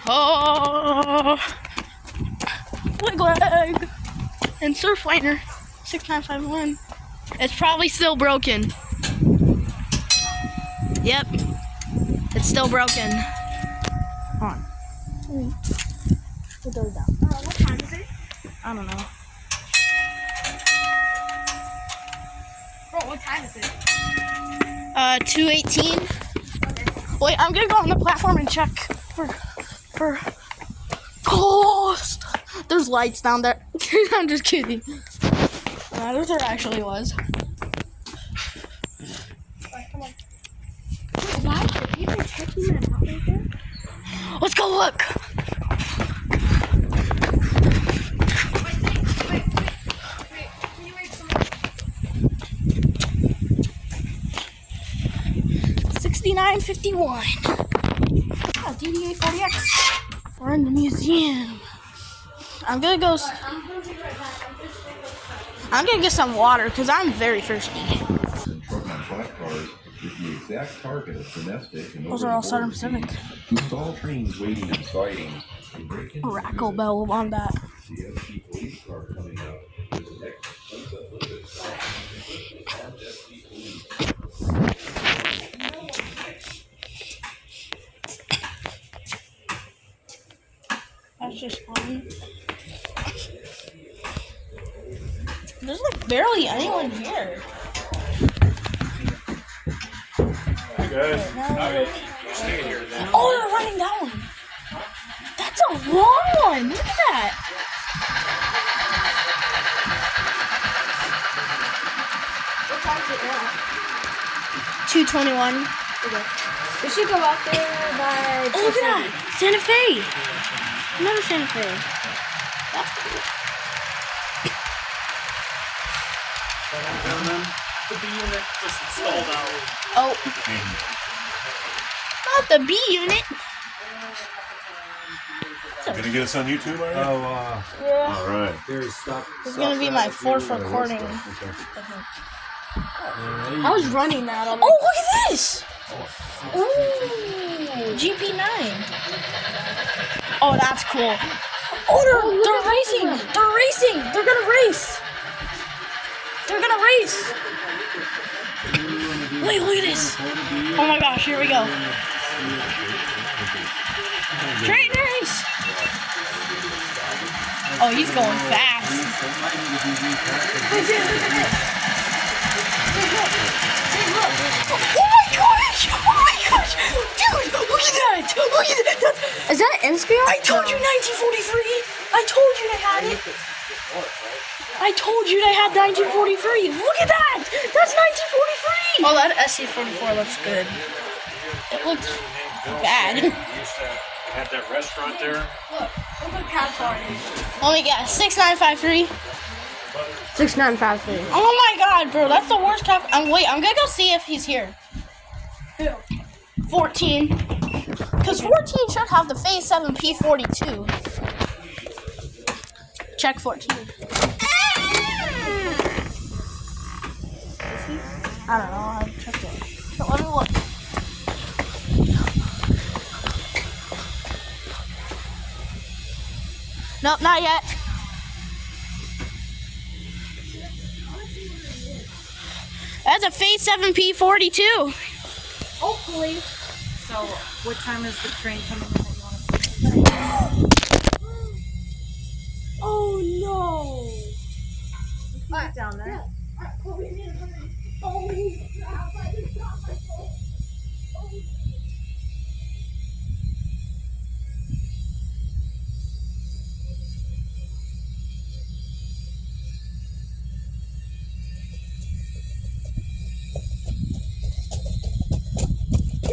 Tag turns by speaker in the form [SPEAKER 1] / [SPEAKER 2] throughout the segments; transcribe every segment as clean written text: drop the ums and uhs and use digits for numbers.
[SPEAKER 1] Oh, leg. And Surfliner 6951. It's probably still broken. Yep, it's still broken. Hold on. Put those down.
[SPEAKER 2] What time is it?
[SPEAKER 1] I don't know.
[SPEAKER 2] Bro, what time is it?
[SPEAKER 1] 2:18.
[SPEAKER 2] Okay.
[SPEAKER 1] Wait, I'm gonna go on the platform and check for ghost. There's lights down there. I'm just kidding. There actually was.
[SPEAKER 2] Alright, come on. Wait, why are people checking that out right there?
[SPEAKER 1] Let's go look.
[SPEAKER 2] Wait. Can you wait some?
[SPEAKER 1] 6951. Oh, DDA 40X. We're in the museum. I'm gonna go. I'm gonna get some water because I'm very thirsty. Those are all Southern Pacific.
[SPEAKER 3] Install trains waiting and sidings.
[SPEAKER 1] Rackle bell on that. That's just fun. There's like barely anyone here.
[SPEAKER 4] Good.
[SPEAKER 1] Stay here. Oh, they're running that one. That's a long one. Look at that.
[SPEAKER 2] What time is it now?
[SPEAKER 1] 2:21.
[SPEAKER 2] Okay. We should go out there by...
[SPEAKER 1] Oh, look at that. Santa Fe. Another Santa Fe. That's cool.
[SPEAKER 4] The B unit just installed out.
[SPEAKER 1] Oh. Not the B unit.
[SPEAKER 4] You gonna get us on YouTube, are you?
[SPEAKER 1] Yeah.
[SPEAKER 4] All right.
[SPEAKER 1] It's gonna be my fourth recording.
[SPEAKER 2] I was running that on
[SPEAKER 1] Oh, look at this! Ooh, GP9. Oh, that's cool. Oh, they're racing! They're racing! They're gonna race! They're gonna race! Wait, look at this! Oh my gosh, here we go. Train race! Oh, he's going fast. Oh my gosh! Oh my gosh! Dude, look at that! Look at that!
[SPEAKER 2] Is that Instagram?
[SPEAKER 1] I told you 1943! I told you they had it! I told you they had 1943! Look at that! That's 1943! Oh, that SC44 looks good. It looks bad.
[SPEAKER 4] Had that restaurant there.
[SPEAKER 2] Look at cat party.
[SPEAKER 1] Let me guess. 6953.
[SPEAKER 2] 6953.
[SPEAKER 1] Oh my god, bro, that's the worst cap. Wait, I'm gonna go see if he's here.
[SPEAKER 2] Who?
[SPEAKER 1] 14. Because 14 should have the phase 7 P42. Check 14. I don't know, I checked it. So let me look. Nope, not yet. That's a phase 7 P42.
[SPEAKER 2] Hopefully.
[SPEAKER 5] So, what time is the train coming in that you want to
[SPEAKER 2] Oh no!
[SPEAKER 5] put down there?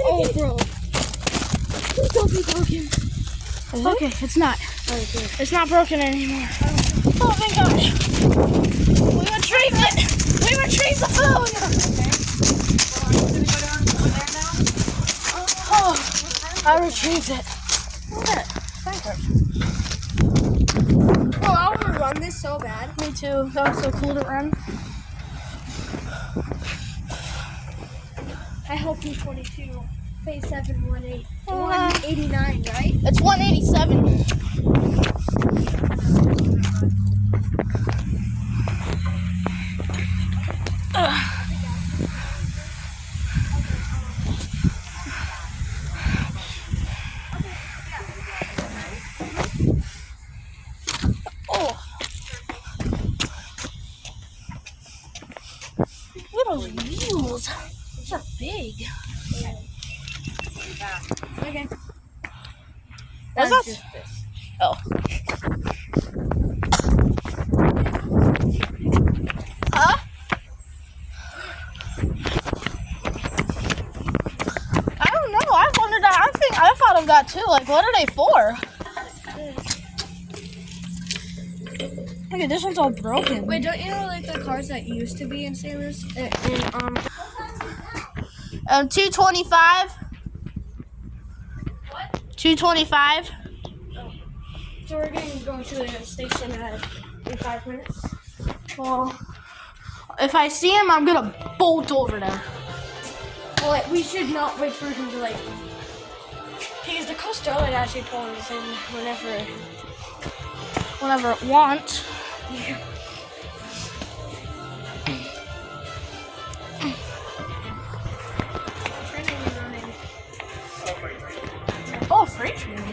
[SPEAKER 2] Oh, bro. Please don't be broken.
[SPEAKER 1] Okay, it's not.
[SPEAKER 2] Okay.
[SPEAKER 1] It's not broken anymore. Oh, thank God. We retrieved it. We retrieved the phone. Oh, I retrieved it. Look at it. Thank you.
[SPEAKER 2] Oh, I want to run this so bad.
[SPEAKER 1] Me too. That was so cool to run.
[SPEAKER 2] I hope P42 Phase 718. 189, right?
[SPEAKER 1] It's 187. Oh. Look at those wheels. Those are big.
[SPEAKER 2] Okay.
[SPEAKER 1] What's that? Oh. Huh? I don't know. I wondered that. I thought of that too. Like, what are they for? Okay, this one's all broken.
[SPEAKER 2] Wait, don't you know like the cars that used to be in Sailors?
[SPEAKER 1] 225.
[SPEAKER 2] What?
[SPEAKER 1] 225.
[SPEAKER 2] So we're going to go to the station in 5 minutes.
[SPEAKER 1] Well, if I see him, I'm gonna bolt over there.
[SPEAKER 2] Well, we should not wait for him to like. Because the Starlight actually pulls us in
[SPEAKER 1] Whenever it wants.
[SPEAKER 2] Yeah.
[SPEAKER 1] Oh, freight train.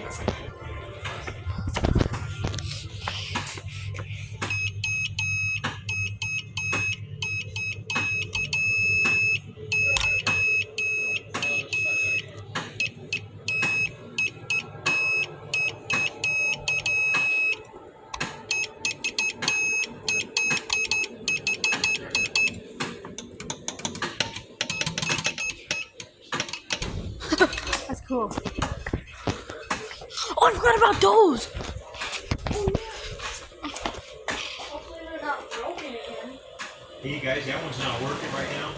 [SPEAKER 1] That's cool. Oh, I forgot about those.
[SPEAKER 2] Hopefully they're not broken again.
[SPEAKER 6] Hey guys, that one's not working right now.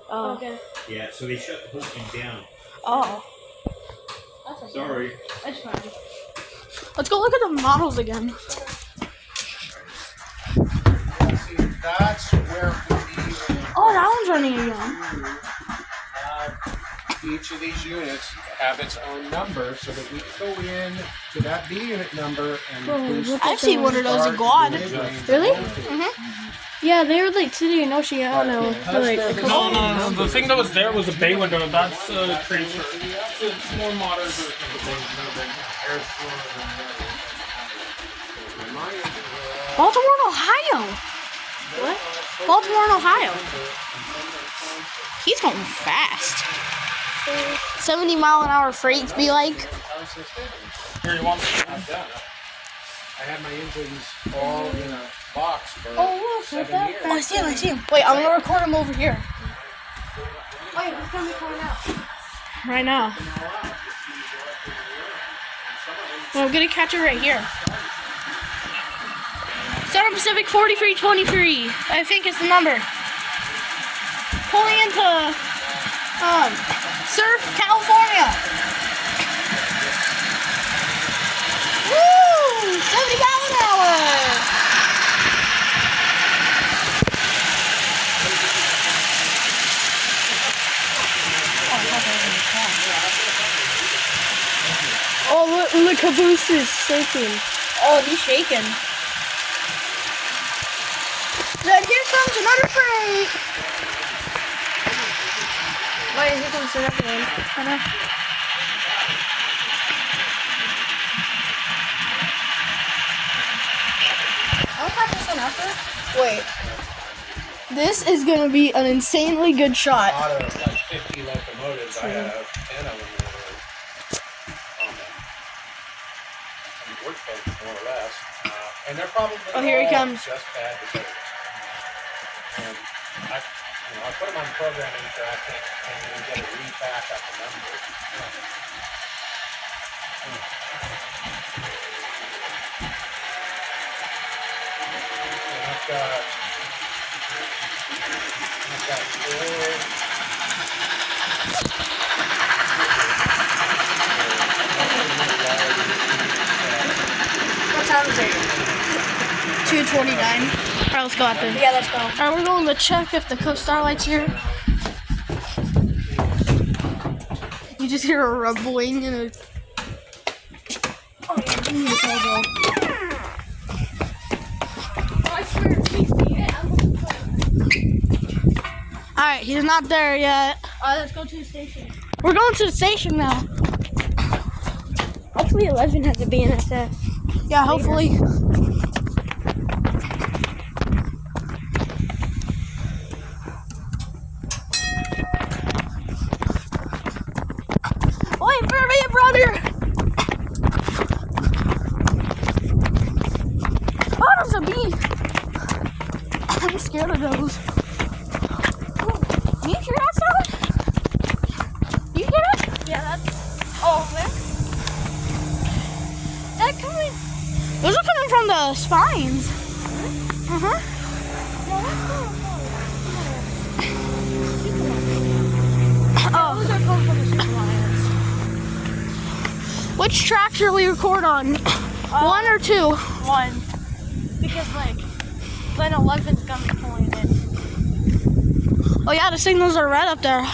[SPEAKER 1] Oh.
[SPEAKER 2] Okay.
[SPEAKER 6] Yeah, so they shut the whole thing down.
[SPEAKER 1] Oh.
[SPEAKER 2] That's okay.
[SPEAKER 6] Sorry.
[SPEAKER 2] That's fine.
[SPEAKER 1] Let's go look at the models again.
[SPEAKER 7] See, that's where
[SPEAKER 1] Oh, that one's running again.
[SPEAKER 7] each of these units have its own number so that we can go in to that B unit number and boost
[SPEAKER 1] I've seen one of those in Guad.
[SPEAKER 2] Really?
[SPEAKER 1] Mm-hmm.
[SPEAKER 2] Yeah, they were like sitting in Oceano for like a couple
[SPEAKER 8] No. The thing that was there was a bay window. That's transfer. It's more modern version of the bay window.
[SPEAKER 1] Baltimore and Ohio.
[SPEAKER 2] What?
[SPEAKER 1] Baltimore and Ohio. He's going fast. 70-mile-an-hour freights be like.
[SPEAKER 8] Here, you want
[SPEAKER 7] I had my engines all in a box for
[SPEAKER 2] Oh, look,
[SPEAKER 7] 7 years.
[SPEAKER 1] Oh, I see him. Wait, I'm gonna record him over here.
[SPEAKER 2] Wait, who's gonna be coming out?
[SPEAKER 1] Right now. Well, I'm gonna catch it right here. Southern Pacific 4323. I think it's the number. Pulling into Surf, California. Woo! 70 miles an hour.
[SPEAKER 2] Oh, look, the caboose is shaking.
[SPEAKER 1] Oh, he's shaking. Then here comes another freight.
[SPEAKER 2] Wait, here comes another one.
[SPEAKER 1] I'll cut this one after. Wait. This is gonna be an insanely good shot.
[SPEAKER 7] Out of like 50 locomotives, I have 10 of them that are on the work boats, more or less. And they're probably
[SPEAKER 1] Oh, here he
[SPEAKER 7] all
[SPEAKER 1] comes.
[SPEAKER 7] just bad because and I put them on programming track and you get a read back up the numbers. And I've got
[SPEAKER 1] What time is it? 2:29. Alright, let's go out there.
[SPEAKER 2] Yeah, let's go.
[SPEAKER 1] Alright, we're going to check if the Starlight's here. You just hear a rumbling and a.
[SPEAKER 2] Oh, yeah, give me the elbow. I swear, if we see it, I'm looking for it.
[SPEAKER 1] Alright, he's not there yet.
[SPEAKER 2] Let's go to the station.
[SPEAKER 1] We're going to the station now.
[SPEAKER 2] Hopefully 11 has a BNSF.
[SPEAKER 1] Yeah, hopefully. Wait for me, brother! Oh, there's a bee! I'm scared of those. You hear that sound? You hear it?
[SPEAKER 2] Yeah, that's. Oh, man. That coming.
[SPEAKER 1] Those are coming from the spines. Uh-huh.
[SPEAKER 2] No, that's coming from.
[SPEAKER 1] Oh.
[SPEAKER 2] Those are coming from the super lions.
[SPEAKER 1] Which track should we record on? 1 or 2?
[SPEAKER 2] 1. Because, like, then 11's gonna be pulling it.
[SPEAKER 1] Oh yeah, the signals are red up there.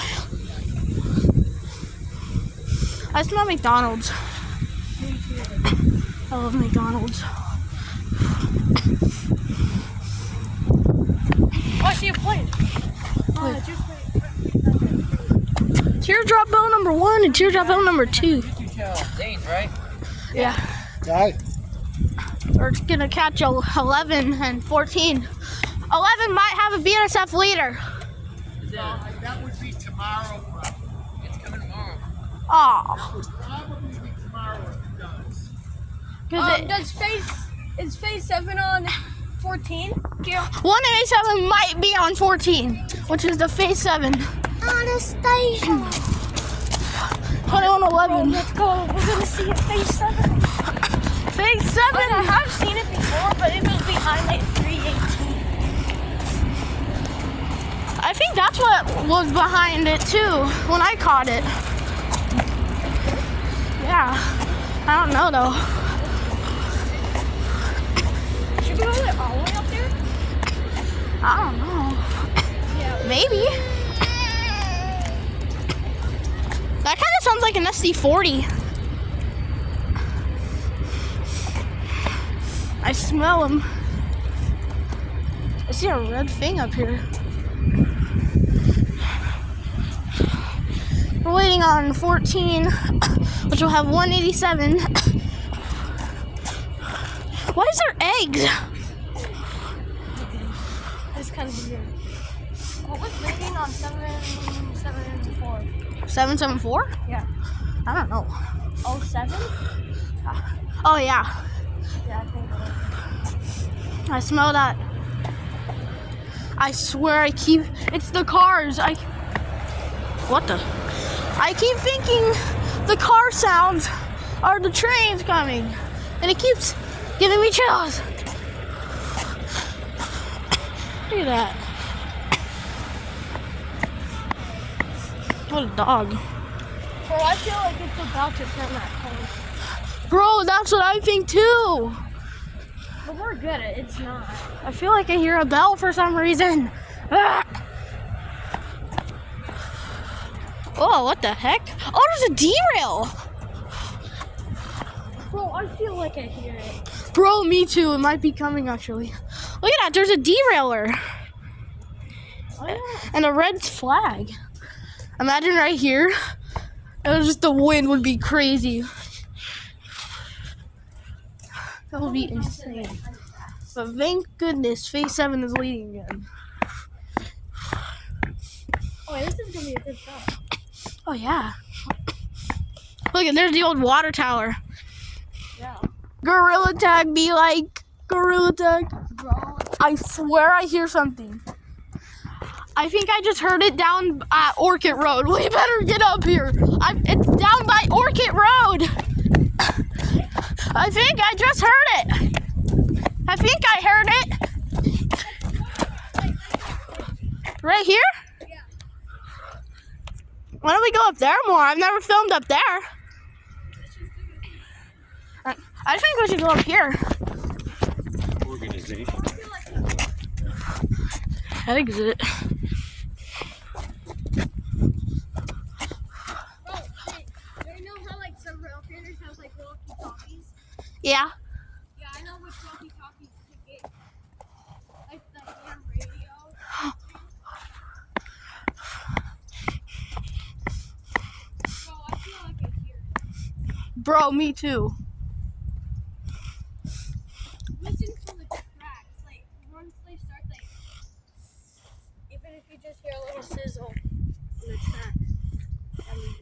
[SPEAKER 1] I smell McDonald's. I love McDonald's.
[SPEAKER 2] Oh, I see a plane.
[SPEAKER 1] Teardrop bell number 1 and teardrop bell number 2.
[SPEAKER 9] Right?
[SPEAKER 1] Yeah. We're gonna catch 11 and 14. 11 might have a BNSF leader.
[SPEAKER 9] That would be tomorrow. It's coming tomorrow.
[SPEAKER 1] Aw.
[SPEAKER 9] That would probably be tomorrow if it does.
[SPEAKER 2] Is phase 7 on 14?
[SPEAKER 1] 187 might be on 14, which is the phase 7.
[SPEAKER 2] On a station.
[SPEAKER 1] 2111.
[SPEAKER 2] Let's go. We're gonna see it phase 7.
[SPEAKER 1] Phase 7.
[SPEAKER 2] I have seen it before, but it was behind like 318.
[SPEAKER 1] I think that's what was behind it too when I caught it. Yeah. I don't know though.
[SPEAKER 2] Should we go like all the way up there?
[SPEAKER 1] I don't know.
[SPEAKER 2] Yeah.
[SPEAKER 1] Maybe. That kind of sounds like an SD40. I smell them. I see a red thing up here. We're waiting on 14, which will have 187. Why is there eggs?
[SPEAKER 2] It's kind of weird. What was waiting on 774?
[SPEAKER 1] 774?
[SPEAKER 2] Yeah.
[SPEAKER 1] I don't know.
[SPEAKER 2] 07?
[SPEAKER 1] Oh yeah.
[SPEAKER 2] Yeah, I think so.
[SPEAKER 1] I smell that. I swear it's the cars. What the? I keep thinking the car sounds are the trains coming. And it keeps giving me chills. Look at that. What a dog.
[SPEAKER 2] Bro, I feel like it's about to turn that corner.
[SPEAKER 1] Bro, that's what I think too.
[SPEAKER 2] But we're good at it. It's not.
[SPEAKER 1] I feel like I hear a bell for some reason. Ah! Oh, what the heck? Oh, there's a derail.
[SPEAKER 2] Bro, I feel like I hear it.
[SPEAKER 1] Bro, me too. It might be coming actually. Look at that. There's a derailer.
[SPEAKER 2] Oh, yeah.
[SPEAKER 1] And a red flag. Imagine right here. It was just the wind would be crazy. That would be insane. But thank goodness, phase 7 is leading again.
[SPEAKER 2] Oh, wait, this is gonna be a good shot.
[SPEAKER 1] Oh yeah. Look, and there's the old water tower.
[SPEAKER 2] Yeah.
[SPEAKER 1] Gorilla tag be like, gorilla tag.
[SPEAKER 2] Bro.
[SPEAKER 1] I swear I hear something. I think I just heard it down at Orchid Road. We better get up here. It's down by Orchid Road. I think I just heard it. I think I heard it. Right here?
[SPEAKER 2] Yeah.
[SPEAKER 1] Why don't we go up there more? I've never filmed up there. I think we should go up here.
[SPEAKER 6] Organization.
[SPEAKER 1] Exit. Yeah.
[SPEAKER 2] Yeah, I know which walkie-talkies to get. Like the ham radio. Bro, I feel like I hear it.
[SPEAKER 1] Bro, me too.
[SPEAKER 2] Listen to the tracks. Like, once they start, like, even if you just hear a little sizzle on the tracks. I mean,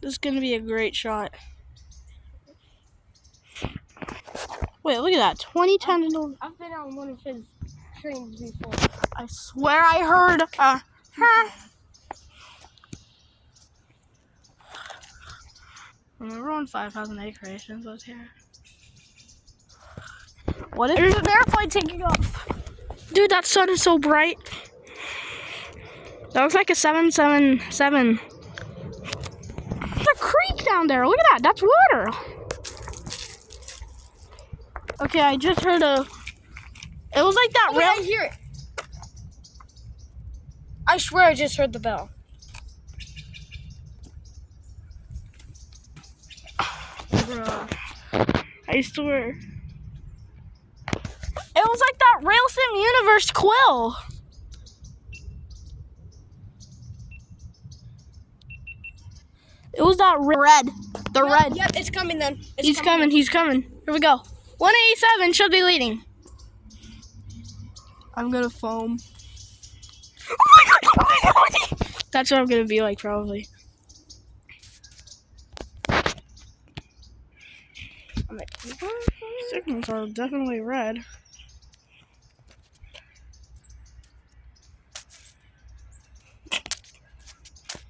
[SPEAKER 1] This is gonna be a great shot. Wait, look at that. 2010.
[SPEAKER 2] I've been on one of his trains before.
[SPEAKER 1] I swear I heard. Remember when 5,000 Creations was here? What is? There's an airplane taking off. Dude, that sun is so bright. That looks like a 777. There's a creek down there. Look at that. That's water. Okay, I just heard a. It was like that.
[SPEAKER 2] Oh, I hear it. I swear I just heard the bell.
[SPEAKER 1] I swear. It was like that Rail Sim Universe quill. It was that red. The red.
[SPEAKER 2] Yep, it's coming then.
[SPEAKER 1] He's coming. He's coming. Here we go. 187 should be leading. I'm gonna foam. Oh my god! Oh my god! That's what I'm gonna be like, probably. I'm like, signals are definitely red.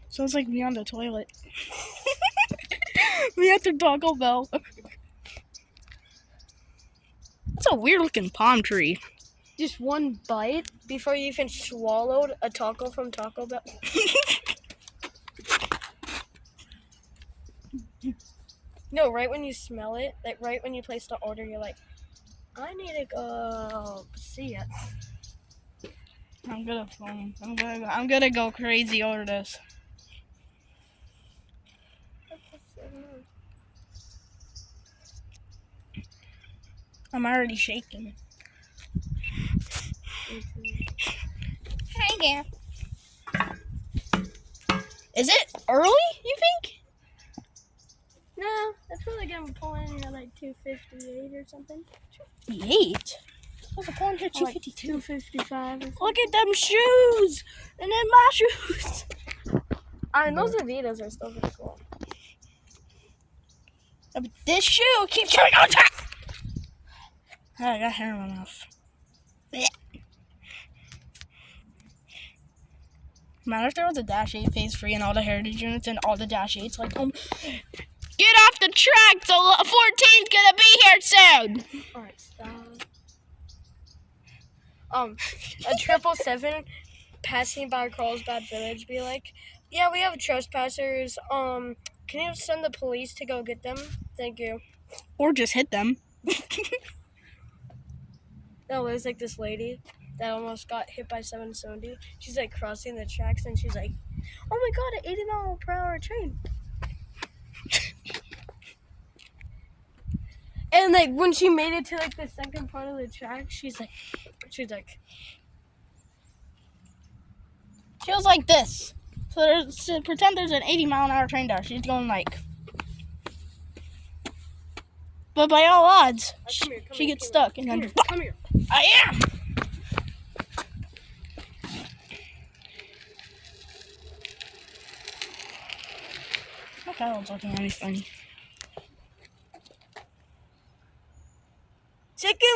[SPEAKER 1] Sounds like me on the toilet. Me at the Taco Bell. That's a weird looking palm tree.
[SPEAKER 2] Just one bite before you even swallowed a taco from Taco Bell. No, right when you smell it, like right when you place the order, you're like, I need to go see it.
[SPEAKER 1] I'm gonna foam. I'm gonna go crazy over this. I'm already shaking. Hi there. Is it early, you think?
[SPEAKER 2] No, that's probably gonna pull in at like 258 or something.
[SPEAKER 1] 58? What's the point here? 252.
[SPEAKER 2] 255.
[SPEAKER 1] Look at them shoes! And then my shoes!
[SPEAKER 2] I mean, those Adidas are still pretty cool.
[SPEAKER 1] But this shoe keeps going on top! I got hair in my mouth. Blech. Imagine if there was a Dash 8 phase free and all the heritage units and all the Dash 8s like, get off the track! The 14's gonna be here soon!
[SPEAKER 2] Alright, stop. A 777 passing by Carlsbad Village be like, yeah, we have trespassers. Can you send the police to go get them? Thank you.
[SPEAKER 1] Or just hit them.
[SPEAKER 2] No, there's like this lady that almost got hit by 770. She's like crossing the tracks and she's like, oh my god, an 80-mile-per-hour train. And like when she made it to like the second part of the track, she was
[SPEAKER 1] like this. So pretend there's an 80-mile-an-hour train there. She's going like. But by all odds, she gets stuck and then.
[SPEAKER 2] Come here.
[SPEAKER 1] I am. That guy was looking at me funny.
[SPEAKER 2] Chicken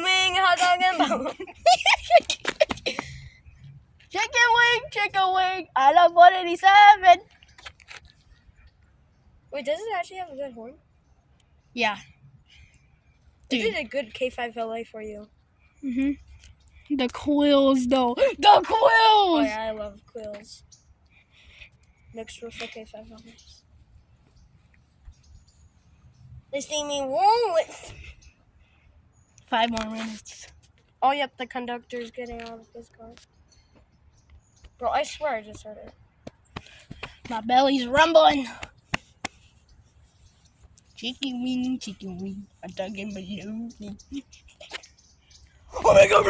[SPEAKER 2] wing, hot dog and bone.
[SPEAKER 1] Chicken wing. I love 187.
[SPEAKER 2] Wait, does it actually have a good horn?
[SPEAKER 1] Yeah.
[SPEAKER 2] It did a good K5LA for you.
[SPEAKER 1] Mhm. The quills, though. The quills.
[SPEAKER 2] Oh yeah, I love quills. Mixed with the K5LAs. They see me wrong with.
[SPEAKER 1] 5 more minutes.
[SPEAKER 2] Oh yep, the conductor's getting out of his car. Bro, I swear I just heard it.
[SPEAKER 1] My belly's rumbling. Chicken wing. I dug in my nose. Oh my god!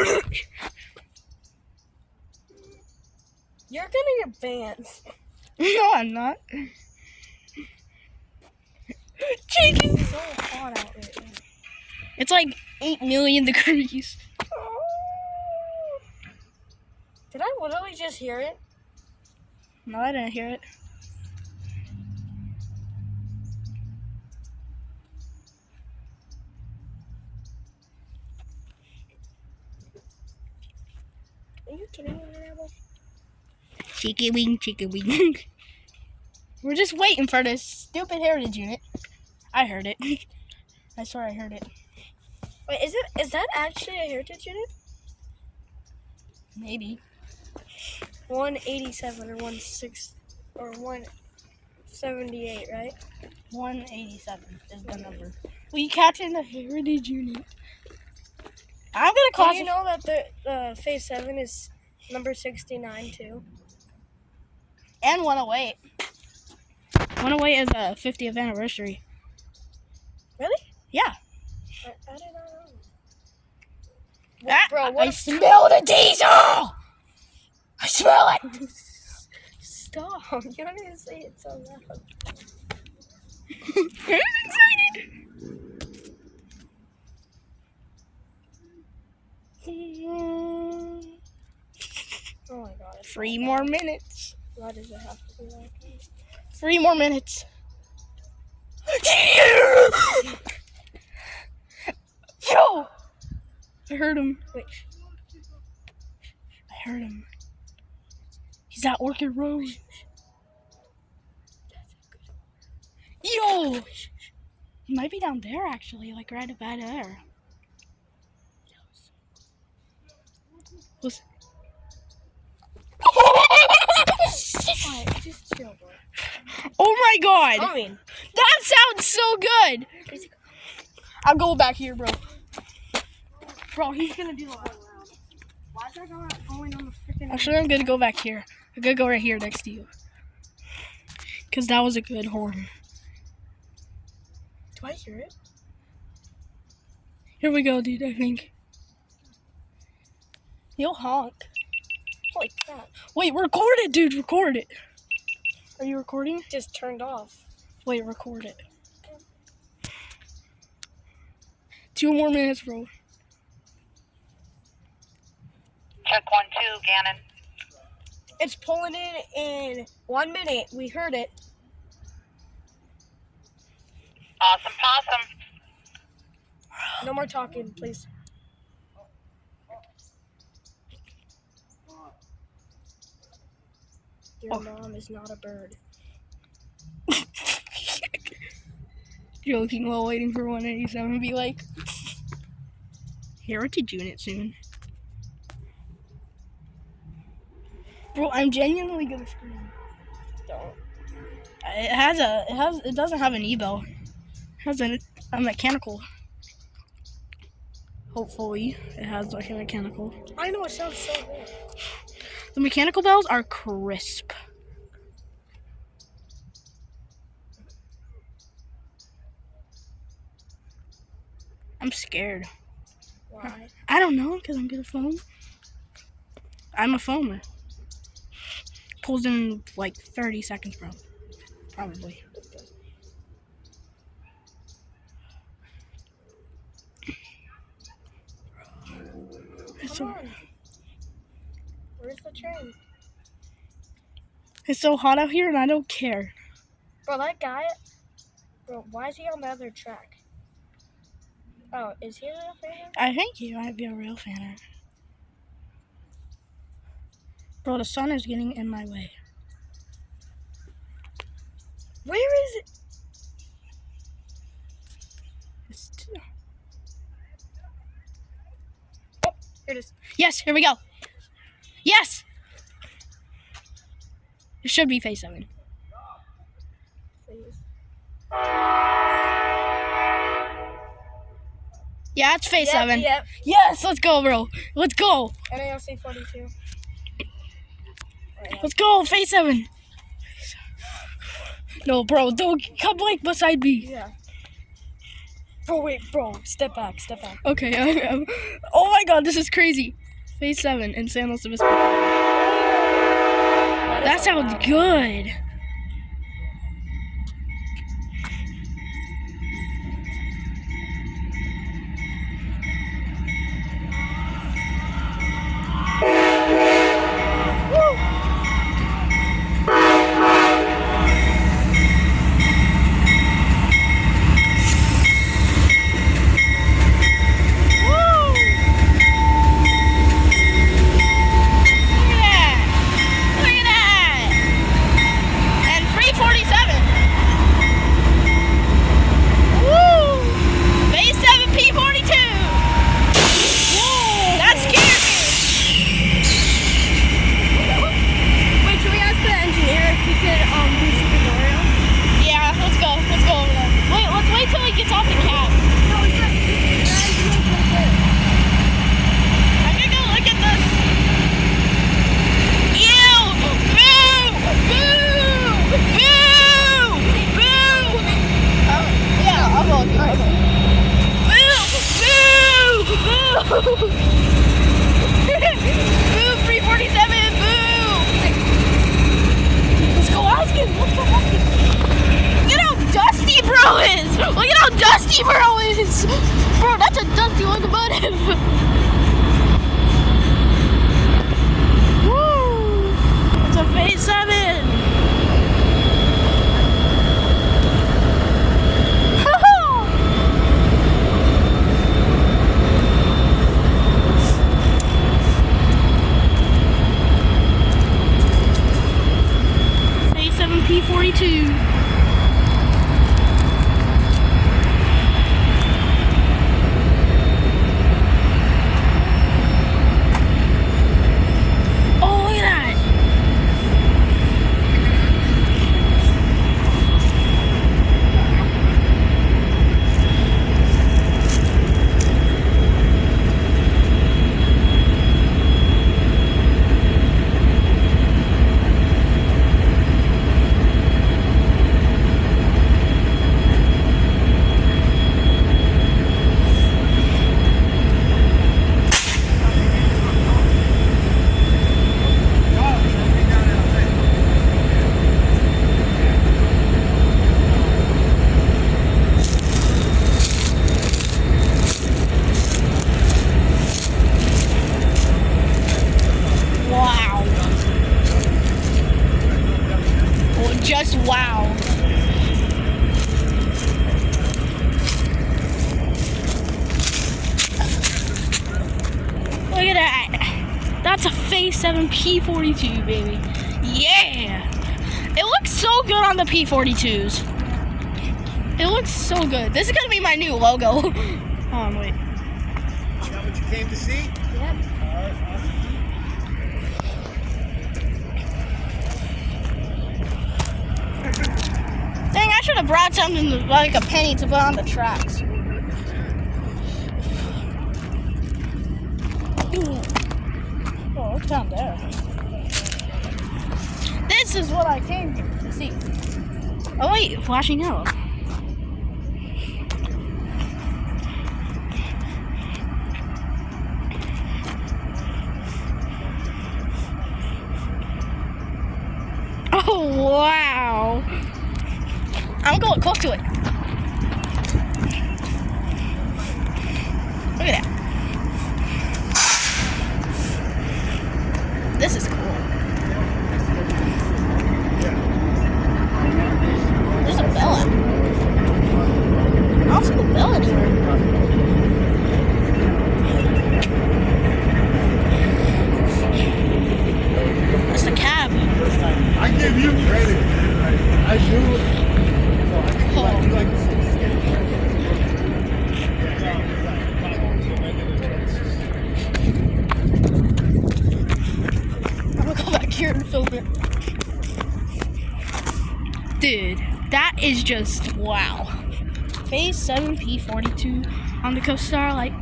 [SPEAKER 2] You're gonna get banned.
[SPEAKER 1] No, I'm not. Chicken!
[SPEAKER 2] It's so hot out right now.
[SPEAKER 1] It's like 8 million degrees.
[SPEAKER 2] Did I literally just hear it?
[SPEAKER 1] No, I didn't hear it.
[SPEAKER 2] Are you kidding me right now?
[SPEAKER 1] Chicken wing. We're just waiting for this stupid heritage unit. I heard it. I swear I heard it.
[SPEAKER 2] Wait, is that actually a heritage unit?
[SPEAKER 1] Maybe.
[SPEAKER 2] 187 or 16 or 178, right?
[SPEAKER 1] 187 is the number. We catching the heritage unit. I'm gonna call
[SPEAKER 2] Do you know that the phase 7 is number 69 too?
[SPEAKER 1] And 108. 108 is a 50th anniversary.
[SPEAKER 2] Really?
[SPEAKER 1] Yeah.
[SPEAKER 2] I did not know.
[SPEAKER 1] Bro,
[SPEAKER 2] what
[SPEAKER 1] I smell the diesel! I smell it!
[SPEAKER 2] Stop. You don't need to say it so loud.
[SPEAKER 1] I'm excited!
[SPEAKER 2] Oh my god.
[SPEAKER 1] 3 more minutes.
[SPEAKER 2] Why does it have to be like that?
[SPEAKER 1] 3 more minutes. Yo! I heard him.
[SPEAKER 2] Wait.
[SPEAKER 1] I heard him. He's at Orchard Road. Yo! He might be down there actually, like right about there. Listen.
[SPEAKER 2] Alright, just chill, bro.
[SPEAKER 1] Oh my god!
[SPEAKER 2] I mean,
[SPEAKER 1] That sounds so good! I'll go back here, bro. Bro, he's gonna do a whole round. Why is that not going on the freaking... Actually, I'm gonna go back here. I'm gonna go right here next to you. Because that was a good horn.
[SPEAKER 2] do I hear it?
[SPEAKER 1] Here we go, dude, I think. You'll honk.
[SPEAKER 2] Holy crap.
[SPEAKER 1] Wait, record it, dude, record it. Are you recording?
[SPEAKER 2] Just turned off.
[SPEAKER 1] Wait, record it. 2 more minutes, bro.
[SPEAKER 10] Check 1-2, Gannon.
[SPEAKER 2] It's pulling in 1 minute. We heard it.
[SPEAKER 10] Awesome possum.
[SPEAKER 2] No more talking, please. Your mom is not a bird.
[SPEAKER 1] Joking while waiting for 187 to be like, heritage unit soon. Bro, I'm genuinely gonna scream.
[SPEAKER 2] Don't.
[SPEAKER 1] It doesn't have an e-bell. It has a mechanical. Hopefully, it has like a mechanical.
[SPEAKER 2] I know, it sounds so good.
[SPEAKER 1] The mechanical bells are crisp. I'm scared.
[SPEAKER 2] Why?
[SPEAKER 1] I don't know, because I'm gonna foam. I'm a foamer. Pulls in like 30 seconds, bro. Probably.
[SPEAKER 2] Come on. Where's the train?
[SPEAKER 1] It's so hot out here and I don't care.
[SPEAKER 2] Bro, that guy... Bro, why is he on the other track? Oh, is he a real fan?
[SPEAKER 1] I think he might be a real fan. Bro, the sun is getting in my way.
[SPEAKER 2] Where is it? Oh, here it is.
[SPEAKER 1] Yes, here we go. Yes! It should be phase 7.
[SPEAKER 2] Please.
[SPEAKER 1] Yeah, it's phase 7.
[SPEAKER 2] Yep.
[SPEAKER 1] Yes, let's go, bro. Let's go.
[SPEAKER 2] NALC 42.
[SPEAKER 1] Let's go, phase 7. No, bro, don't come like beside me.
[SPEAKER 2] Yeah. Bro, wait, bro. Step back, step back.
[SPEAKER 1] Okay, oh my god, this is crazy. Phase 7 in San Luis Obispo. That sounds good. Bro, that's a dusty locomotive. Woo! It's a phase 7. Phase 7 P42. Just wow. Look at that. That's a phase 7 P42, baby. Yeah. It looks so good on the P42s. It looks so good. This is gonna be my new logo. Hold on, wait.
[SPEAKER 9] Is that what you came to see?
[SPEAKER 2] Yep.
[SPEAKER 1] Dang, I should have brought something like a penny to put on the tracks. Oh, what's down there? This is what I came here to see. Oh wait, flashing yellow. Oh wow. I'm going close to it. Look at that. This is cool. There's a bell out. I don't see the bell anywhere. That's the cab.
[SPEAKER 9] I give you credit, man. I knew it. So I think you like the 60.
[SPEAKER 1] I'm gonna go back here and film it. Dude, that is just wow. Phase 7 P42 on the coast Starlight.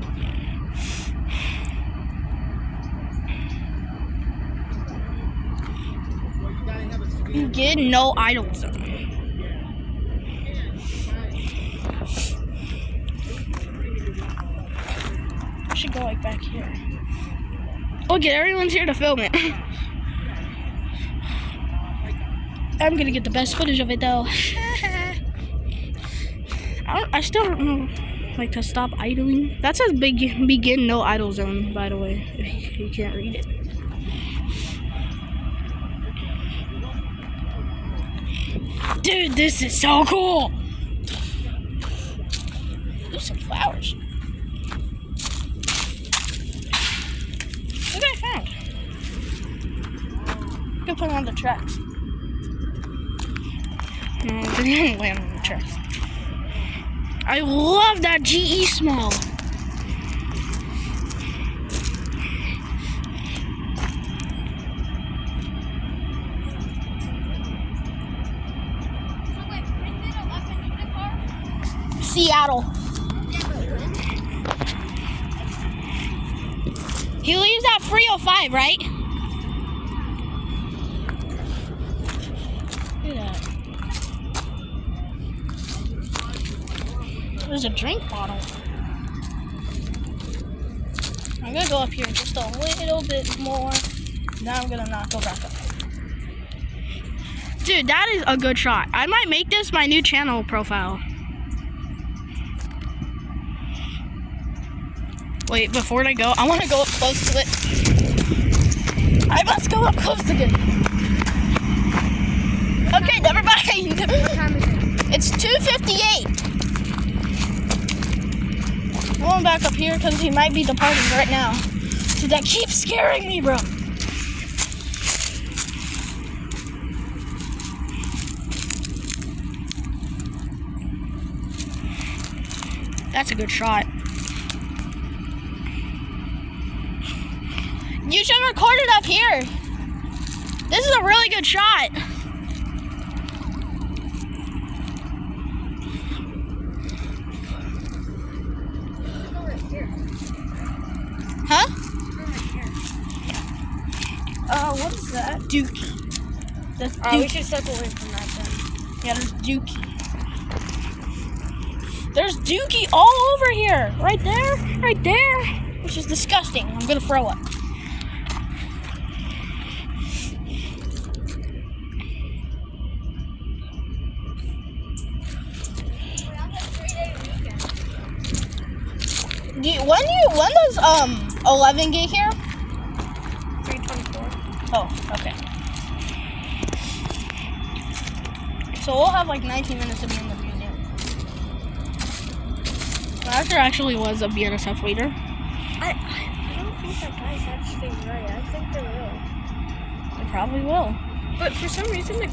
[SPEAKER 1] You get no idle zone. right back here. Okay, everyone's here to film it. I'm gonna get the best footage of it though. I still don't know, like, to stop idling. That says begin no idle zone, by the way, if you can't read it. Dude, this is so cool. There's some flowers. Look what I found. I'm gonna put it on the tracks. No, it didn't land on the tracks. I love that GE smell. Seattle. He leaves at 3:05, right? Look at that. There's a drink bottle. I'm gonna go up here just a little bit more. Now I'm gonna not go back up. Dude, that is a good shot. I might make this my new channel profile. Wait, before I go, I want to go up close to it. I must go up close to it. Okay, never mind.
[SPEAKER 2] What time is it?
[SPEAKER 1] It's 2:58. I'm going back up here because he might be departing right now. So that keeps scaring me, bro. That's a good shot. You should record it up here. This is a really good shot. Huh? What is that? Dookie. That's Dookie.
[SPEAKER 2] We should step away from that then.
[SPEAKER 1] Yeah, there's Dookie. There's Dookie all over here. Right there. Which is disgusting. I'm gonna throw up. When does 11 get here?
[SPEAKER 2] 3:24.
[SPEAKER 1] Oh, okay. So we'll have like 19 minutes to be in the museum. There actually was a BNSF leader.
[SPEAKER 2] I don't think that guy's actually right. I think they will.
[SPEAKER 1] They probably will.
[SPEAKER 2] But for some reason, the